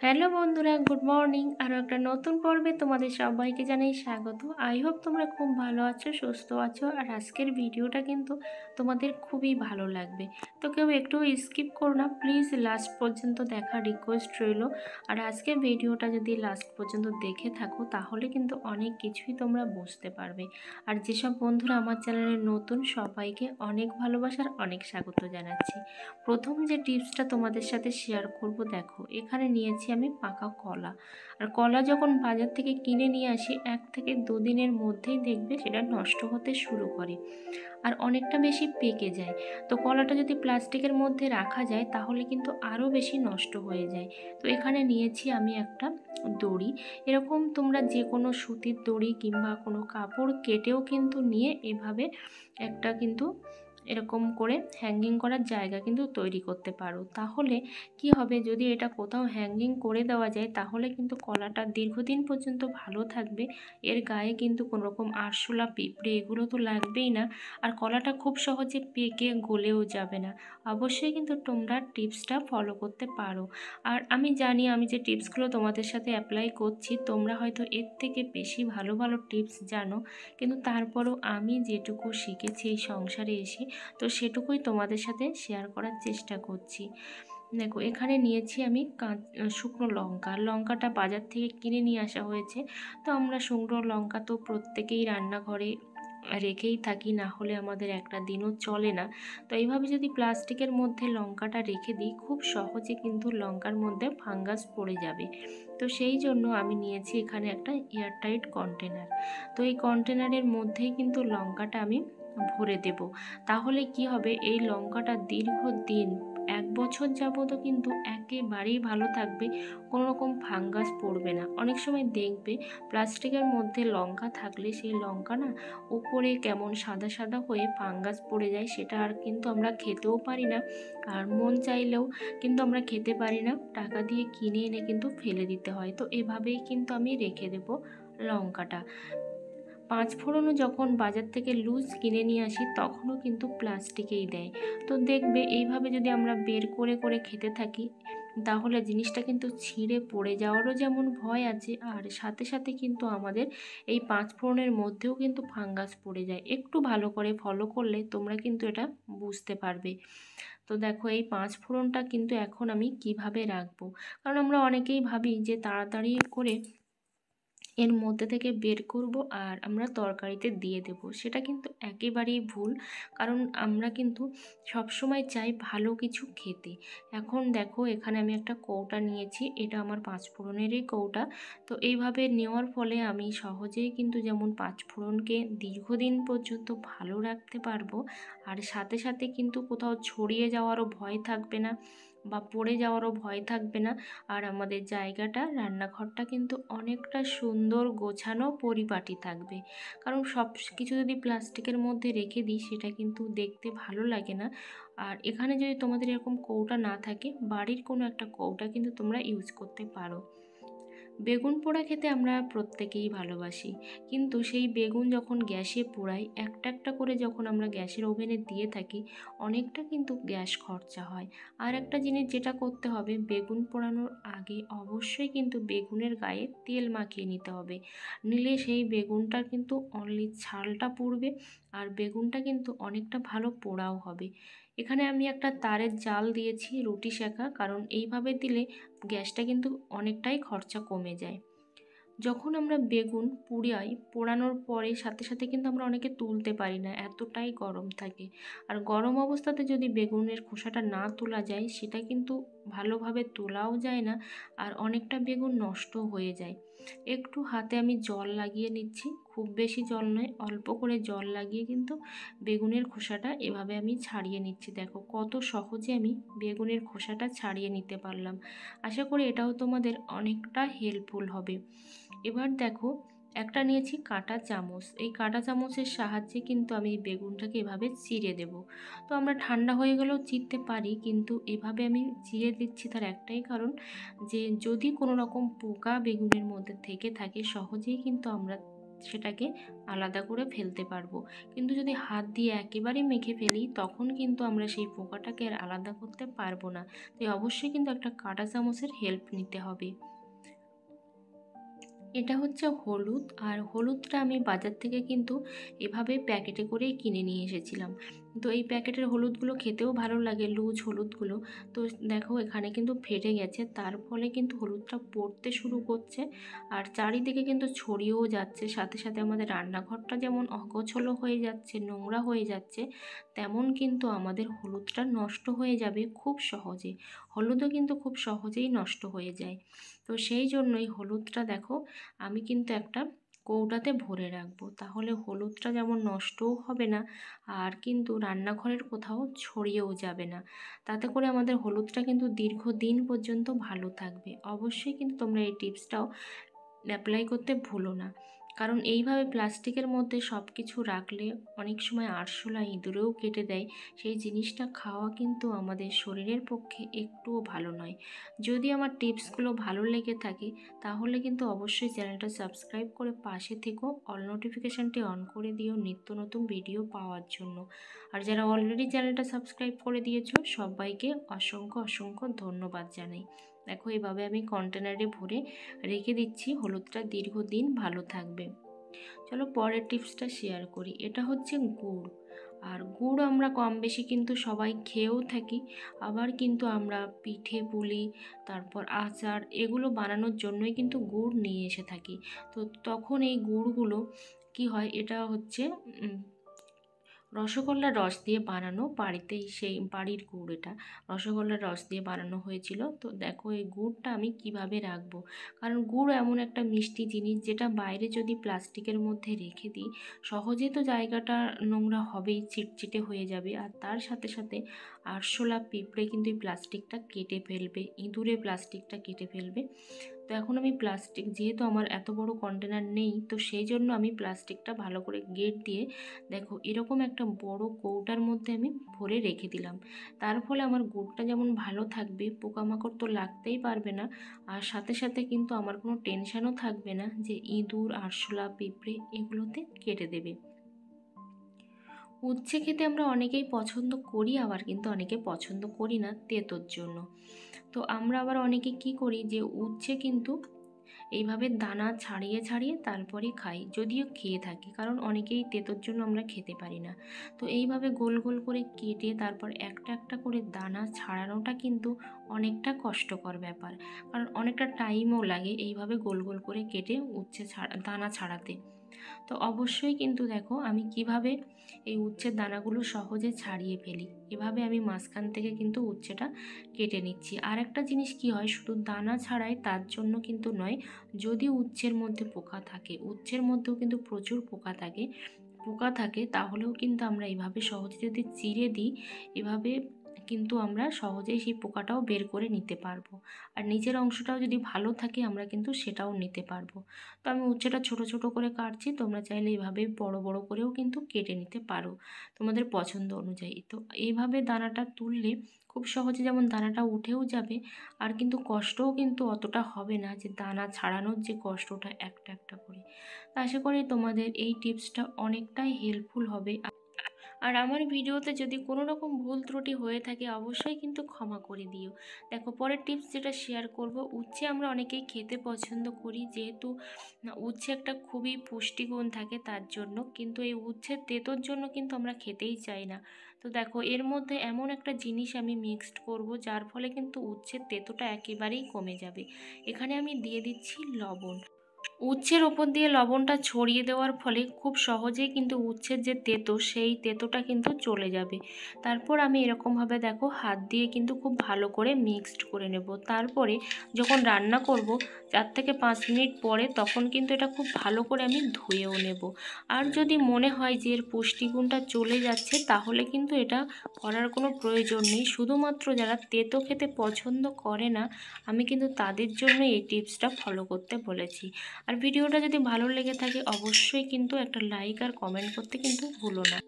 Hello বন্ধুরা, good morning. আরও একটা নতুন পর্বে তোমাদের সবাইকে জানাই স্বাগত। আই হোপ তোমরা খুব ভালো আছো, সুস্থ আছো। আর আজকের ভিডিওটা কিন্তু তোমাদের খুবই ভালো লাগবে, তো কেউ একটু স্কিপ করো না প্লিজ, লাস্ট পর্যন্ত দেখার রিকোয়েস্ট রইল। আর আজকের ভিডিওটা যদি লাস্ট পর্যন্ত দেখে থাকো তাহলে কিন্তু অনেক কিছুই তোমরা বুঝতে পারবে। আর যেসব বন্ধুরা আমার চ্যানেলে নতুন, সবাইকে অনেক ভালোবাসার অনেক স্বাগত জানাচ্ছি। প্রথম যে টিপসটা তোমাদের সাথে শেয়ার করব, দেখো এখানে নিয়েছি আমি পাকা কলা। আর কলা যখন বাজার থেকে কিনে নিয়ে আসি 1 থেকে 2 দিনের মধ্যেই দেখবে সেটা নষ্ট হতে শুরু করে আর অনেকটা বেশি পেকে যায়। তো কলাটা যদি প্লাস্টিকের মধ্যে রাখা যায় তাহলে কিন্তু আরও বেশি নষ্ট হয়ে যায়। তো এখানে নিয়েছি আমি একটা দড়ি। এরকম তোমরা যে কোনো সুতির দড়ি কিংবা কোনো কাপড় কেটেও কিন্তু নিয়ে এভাবে একটা কিন্তু এরকম করে হ্যাঙ্গিং করার জায়গা কিন্তু তৈরি করতে পারো। তাহলে কি হবে, যদি এটা কোথাও হ্যাঙ্গিং করে দেওয়া যায় তাহলে কিন্তু কলাটা দীর্ঘদিন পর্যন্ত ভালো থাকবে। এর গায়ে কিন্তু কোনো রকম আরশোলা, পিঁপড়ে এগুলো তো লাগবেই না। আর কলাটা খুব সহজে পেকে গলেও যাবে না। অবশ্যই কিন্তু তোমরা টিপসটা ফলো করতে পারো। আর আমি জানি আমি যে টিপসগুলো তোমাদের সাথে অ্যাপ্লাই করছি তোমরা হয়তো এর থেকে বেশি ভালো ভালো টিপস জানো, কিন্তু তারপরও আমি যেটুকু শিখেছি এই সংসারে এসে, তো সেটুকুই তোমাদের সাথে শেয়ার করার চেষ্টা করছি। দেখো এখানে নিয়েছি আমি শুকনো লঙ্কা। লঙ্কাটা বাজার থেকে কিনে নিয়ে আসা হয়েছে। তো আমরা শুকনো লঙ্কা তো প্রত্যেকেই রান্নাঘরে রেখেই থাকি, না হলে আমাদের একটা দিনও চলে না। তো এইভাবে যদি প্লাস্টিকের মধ্যে লঙ্কাটা রেখে দিই খুব সহজে কিন্তু লঙ্কার মধ্যে ফাঙ্গাস পড়ে যাবে। তো সেই জন্য আমি নিয়েছি এখানে একটা এয়ারটাইট কন্টেনার। তো এই কন্টেনারের মধ্যেই কিন্তু লঙ্কাটা আমি ভরে দেব। তাহলে কি হবে, এই লঙ্কাটা দীর্ঘদিন 1 বছর যাবতও কিন্তু একেবারেই ভালো থাকবে, কোনো রকম ফাঙ্গাস পড়বে না। অনেক সময় দেখবে প্লাস্টিকের মধ্যে লঙ্কা থাকলে সেই লঙ্কা না উপরে কেমন সাদা সাদা হয়ে ফাঙ্গাস পড়ে যায়, সেটা আর কিন্তু আমরা খেতেও পারি না। আর মন চাইলেও কিন্তু আমরা খেতে পারি না, টাকা দিয়ে কিনে এনে কিন্তু ফেলে দিতে হয়। তো এভাবেই কিন্তু আমি রেখে দেব লঙ্কাটা। পাঁচফোড়নও যখন বাজার থেকে লুজ কিনে নিয়ে আসি তখনও কিন্তু প্লাস্টিকেই দেয়। তো দেখবে এইভাবে যদি আমরা বের করে করে খেতে থাকি তাহলে জিনিসটা কিন্তু ছিঁড়ে পড়ে যাওয়ারও যেমন ভয় আছে, আর সাথে সাথে কিন্তু আমাদের এই পাঁচফোড়নের মধ্যেও কিন্তু ফাঙ্গাস পড়ে যায়। একটু ভালো করে ফলো করলে তোমরা কিন্তু এটা বুঝতে পারবে। তো দেখো এই পাঁচফোড়নটা কিন্তু এখন আমি কিভাবে রাখবো, কারণ আমরা অনেকেই ভাবি যে তাড়াতাড়ি করে এর মধ্যে থেকে বের করব আর আমরা তরকারিতে দিয়ে দেব, সেটা কিন্তু একেবারেই ভুল। কারণ আমরা কিন্তু সবসময় চাই ভালো কিছু খেতে। এখন দেখো এখানে আমি একটা কৌটা নিয়েছি, এটা আমার পাঁচফোড়নেরই কৌটা। তো এইভাবে নেওয়ার ফলে আমি সহজেই কিন্তু যেমন পাঁচফোড়নকে দীর্ঘদিন পর্যন্ত ভালো রাখতে পারবো, আর সাথে সাথে কিন্তু কোথাও ছড়িয়ে যাওয়ারও ভয় থাকবে না বা পড়ে যাওয়ারও ভয় থাকবে না। আর আমাদের জায়গাটা, রান্নাঘরটা কিন্তু অনেকটা সুন্দর, গোছানো, পরিপাটি থাকবে। কারণ সব কিছু যদি প্লাস্টিকের মধ্যে রেখে দিই সেটা কিন্তু দেখতে ভালো লাগে না। আর এখানে যদি তোমাদের এরকম কৌটা না থাকে, বাড়ির কোনো একটা কৌটা কিন্তু তোমরা ইউজ করতে পারো। বেগুন পোড়া খেতে আমরা প্রত্যেকেই ভালোবাসি, কিন্তু সেই বেগুন যখন গ্যাসে পোড়াই, একটা একটা করে যখন আমরা গ্যাসের ওভেনে দিয়ে থাকি অনেকটা কিন্তু গ্যাস খরচা হয়। আর একটা জিনিস যেটা করতে হবে, বেগুন পোড়ানোর আগে অবশ্যই কিন্তু বেগুনের গায়ে তেল মাখিয়ে নিতে হবে, নিলে সেই বেগুনটার কিন্তু অনলি ছালটা পুড়বে আর বেগুনটা কিন্তু অনেকটা ভালো পোড়াও হবে। এখানে আমি একটা তারের জাল দিয়েছি রুটি সেঁকা, কারণ এইভাবে দিলে গ্যাসটা কিন্তু অনেকটাই খরচা কমে যায়। যখন আমরা বেগুন পুড়াই, পোড়ানোর পরে সাথে সাথে কিন্তু আমরা অনেকে তুলতে পারি না, এতটাই গরম থাকে। আর গরম অবস্থাতে যদি বেগুনের খোসাটা না তোলা যায় সেটা কিন্তু ভালোভাবে তোলাও যায় না, আর অনেকটা বেগুন নষ্ট হয়ে যায়। একটু হাতে আমি জল লাগিয়ে নিচ্ছি, খুব বেশি জল নয়, অল্প করে জল লাগিয়ে কিন্তু বেগুনের খোসাটা এভাবে আমি ছাড়িয়ে নিচ্ছি। দেখো কত সহজে আমি বেগুনের খোসাটা ছাড়িয়ে নিতে পারলাম। আশা করি এটাও তোমাদের অনেকটা হেল্পফুল হবে। এবার দেখো একটা নিয়েছি কাঁটা চামচ, এই কাঁটা চামচের সাহায্যে কিন্তু আমি বেগুনটাকে এভাবে চিড়ে দেব। তো আমরা ঠান্ডা হয়ে গেলেও চিড়তে পারি, কিন্তু এভাবে আমি চিড়ে দিচ্ছি তার একটাই কারণ, যে যদি কোনো রকম পোকা বেগুনের মধ্যে থেকে থাকে সহজেই কিন্তু আমরা সেটাকে আলাদা করে ফেলতে পারবো। কিন্তু যদি হাত দিয়ে একেবারেই মেখে ফেলি তখন কিন্তু আমরা সেই পোকাটাকে আর আলাদা করতে পারবো না। তাই অবশ্যই কিন্তু একটা কাঁটা চামচের হেল্প নিতে হবে। এটা হচ্ছে হলুদ, আর হলুদটা আমি বাজার থেকে কিন্তু এভাবে প্যাকেটে করেই কিনে নিয়ে এসেছিলাম। তো এই প্যাকেটের হলুদগুলো খেতেও ভালো লাগে, লুজ হলুদগুলো। তো দেখো এখানে কিন্তু ফেটে গেছে, তার ফলে কিন্তু হলুদটা পড়তে শুরু করছে আর চারিদিকে কিন্তু ছড়িয়েও যাচ্ছে। সাথে সাথে আমাদের রান্নাঘরটা যেমন অগোছালো হয়ে যাচ্ছে, নোংরা হয়ে যাচ্ছে, তেমন কিন্তু আমাদের হলুদটা নষ্ট হয়ে যাবে খুব সহজে। হলুদও কিন্তু খুব সহজেই নষ্ট হয়ে যায়। তো সেই জন্যই হলুদটা দেখো আমি কিন্তু একটা কৌটাতে ভরে রাখবো, তাহলে হলুদটা যেমন নষ্টও হবে না আর কিন্তু রান্নাঘরের কোথাও ছড়িয়েও যাবে না। তাতে করে আমাদের হলুদটা কিন্তু দীর্ঘদিন পর্যন্ত ভালো থাকবে। অবশ্যই কিন্তু তোমরা এই টিপসটাও অ্যাপ্লাই করতে ভুলো না, কারণ এইভাবে প্লাস্টিকের মধ্যে সব কিছু রাখলে অনেক সময় আরশোলা ইঁদুরেও কেটে দেয়। সেই জিনিসটা খাওয়া কিন্তু আমাদের শরীরের পক্ষে একটুও ভালো নয়। যদি আমার টিপসগুলো ভালো লেগে থাকে তাহলে কিন্তু অবশ্যই চ্যানেলটা সাবস্ক্রাইব করে পাশে থেকো, অল নোটিফিকেশানটি অন করে দিও নিত্য নতুন ভিডিও পাওয়ার জন্য। আর যারা অলরেডি চ্যানেলটা সাবস্ক্রাইব করে দিয়েছো সবাইকে অসংখ্য অসংখ্য ধন্যবাদ জানাই। দেখো এভাবে আমি কন্টেনারে ভরে রেখে দিচ্ছি, হলুদটা দীর্ঘদিন ভালো থাকবে। চলো পরের টিপসটা শেয়ার করি। এটা হচ্ছে গুড়। আর গুড় আমরা কম বেশি কিন্তু সবাই খেয়েও থাকি, আবার কিন্তু আমরা পিঠে পুলি, তারপর আচার এগুলো বানানোর জন্যই কিন্তু গুড় নিয়ে এসে থাকি। তো তখন এই গুড়গুলো কি হয়, এটা হচ্ছে রসগোল্লার রস দিয়ে বানানো, বাড়িতেই সেই বাড়ির গুড়, এটা রসগোল্লার রস দিয়ে বানানো হয়েছিল। তো দেখো এই গুড়টা আমি কিভাবে রাখবো, কারণ গুড় এমন একটা মিষ্টি জিনিস যেটা বাইরে যদি প্লাস্টিকের মধ্যে রেখে দিই সহজে তো জায়গাটা নোংরা হবেই, চিটচিটে হয়ে যাবে, আর তার সাথে সাথে আরশোলা পিঁপড়ে কিন্তু এই প্লাস্টিকটা কেটে ফেলবে, ইঁদুরে প্লাস্টিকটা কেটে ফেলবে। তো এখন আমি প্লাস্টিক, যেহেতু আমার এত বড় কন্টেনার নেই, তো সেই জন্য আমি প্লাস্টিকটা ভালো করে গেট দিয়ে দেখো এরকম একটা বড় কৌটার মধ্যে আমি ভরে রেখে দিলাম। তার ফলে আমার গুড়টা যেমন ভালো থাকবে, পোকামাকড় তো লাগতেই পারবে না, আর সাথে সাথে কিন্তু আমার কোনো টেনশানও থাকবে না যে ইঁদুর আরশোলা পিঁপড়ে এগুলোতে কেটে দেবে। উচ্ছে খেতে আমরা অনেকেই পছন্দ করি, আবার কিন্তু অনেকে পছন্দ করি না তেঁতোর জন্য। তো আমরা আবার অনেকে কি করি যে উচ্ছে কিন্তু এইভাবে দানা ছাড়িয়ে ছাড়িয়ে তারপরে খাই, যদিও খেয়ে থাকি, কারণ অনেকেই তেঁতোর জন্য আমরা খেতে পারি না। তো এইভাবে গোল গোল করে কেটে তারপর একটা একটা করে দানা ছাড়ানোটা কিন্তু অনেকটা কষ্টকর ব্যাপার, কারণ অনেকটা টাইমও লাগে এইভাবে গোল গোল করে কেটে উচ্ছে দানা ছাড়াতে। তো অবশ্যই কিন্তু দেখো আমি কিভাবে এই উচ্ছের দানাগুলো সহজে ছাড়িয়ে ফেলি। এভাবে আমি মাঝখান থেকে কিন্তু উচ্ছেটা কেটে নিচ্ছি। আর একটা জিনিস কি হয়, শুধু দানা ছাড়াই তার জন্য কিন্তু নয়, যদি উচ্ছের মধ্যে পোকা থাকে, উচ্ছের মধ্যেও কিন্তু প্রচুর পোকা থাকে তাহলেও কিন্তু আমরা এইভাবে সহজে যদি চিড়ে দিই, এভাবে কিন্তু আমরা সহজেই সেই পোকাটাও বের করে নিতে পারবো। আর নিচের অংশটাও যদি ভালো থাকে আমরা কিন্তু সেটাও নিতে পারবো। তো আমি উচ্ছেটা ছোট ছোট করে কাটছি, তোমরা চাইলে এইভাবে বড় বড় করেও কিন্তু কেটে নিতে পারো তোমাদের পছন্দ অনুযায়ী। তো এইভাবে দানাটা তুললে খুব সহজে যেমন দানাটা উঠেও যাবে, আর কিন্তু কষ্টও কিন্তু অতটা হবে না, যে দানা ছাড়ানোর যে কষ্টটা একটা একটা করে। তো আশা করি তোমাদের এই টিপসটা অনেকটাই হেল্পফুল হবে। আর আমার ভিডিওতে যদি কোনো রকম ভুল ত্রুটি হয়ে থাকে অবশ্যই কিন্তু ক্ষমা করে দিও। দেখো পরের টিপস যেটা শেয়ার করব, উচ্ছে আমরা অনেকেই খেতে পছন্দ করি, যেহেতু উচ্ছে একটা খুবই পুষ্টিগুণ থাকে তার জন্য, কিন্তু এই উচ্ছের তেঁতোর জন্য কিন্তু আমরা খেতেই চাই না। তো দেখো এর মধ্যে এমন একটা জিনিস আমি মিক্সড করব যার ফলে কিন্তু উচ্ছের তেঁতোটা একেবারেই কমে যাবে। এখানে আমি দিয়ে দিচ্ছি লবণ। উচ্ছের ওপর দিয়ে লবণটা ছড়িয়ে দেওয়ার ফলে খুব সহজেই কিন্তু উচ্ছের যে তেঁতো সেই তেঁতোটা কিন্তু চলে যাবে। তারপর আমি এরকমভাবে দেখো হাত দিয়ে কিন্তু খুব ভালো করে মিক্সড করে নেব। তারপরে যখন রান্না করব 4 থেকে 5 মিনিট পরে তখন কিন্তু এটা খুব ভালো করে আমি ধুয়েও নেব। আর যদি মনে হয় যে এর পুষ্টিগুণটা চলে যাচ্ছে তাহলে কিন্তু এটা করার কোনো প্রয়োজন নেই। শুধুমাত্র যারা তেঁতো খেতে পছন্দ করে না আমি কিন্তু তাদের জন্য এই টিপসটা ফলো করতে বলেছি। আর ভিডিওটা যদি ভালো লেগে থাকে অবশ্যই কিন্তু একটা লাইক আর কমেন্ট করতে কিন্তু ভুলো না।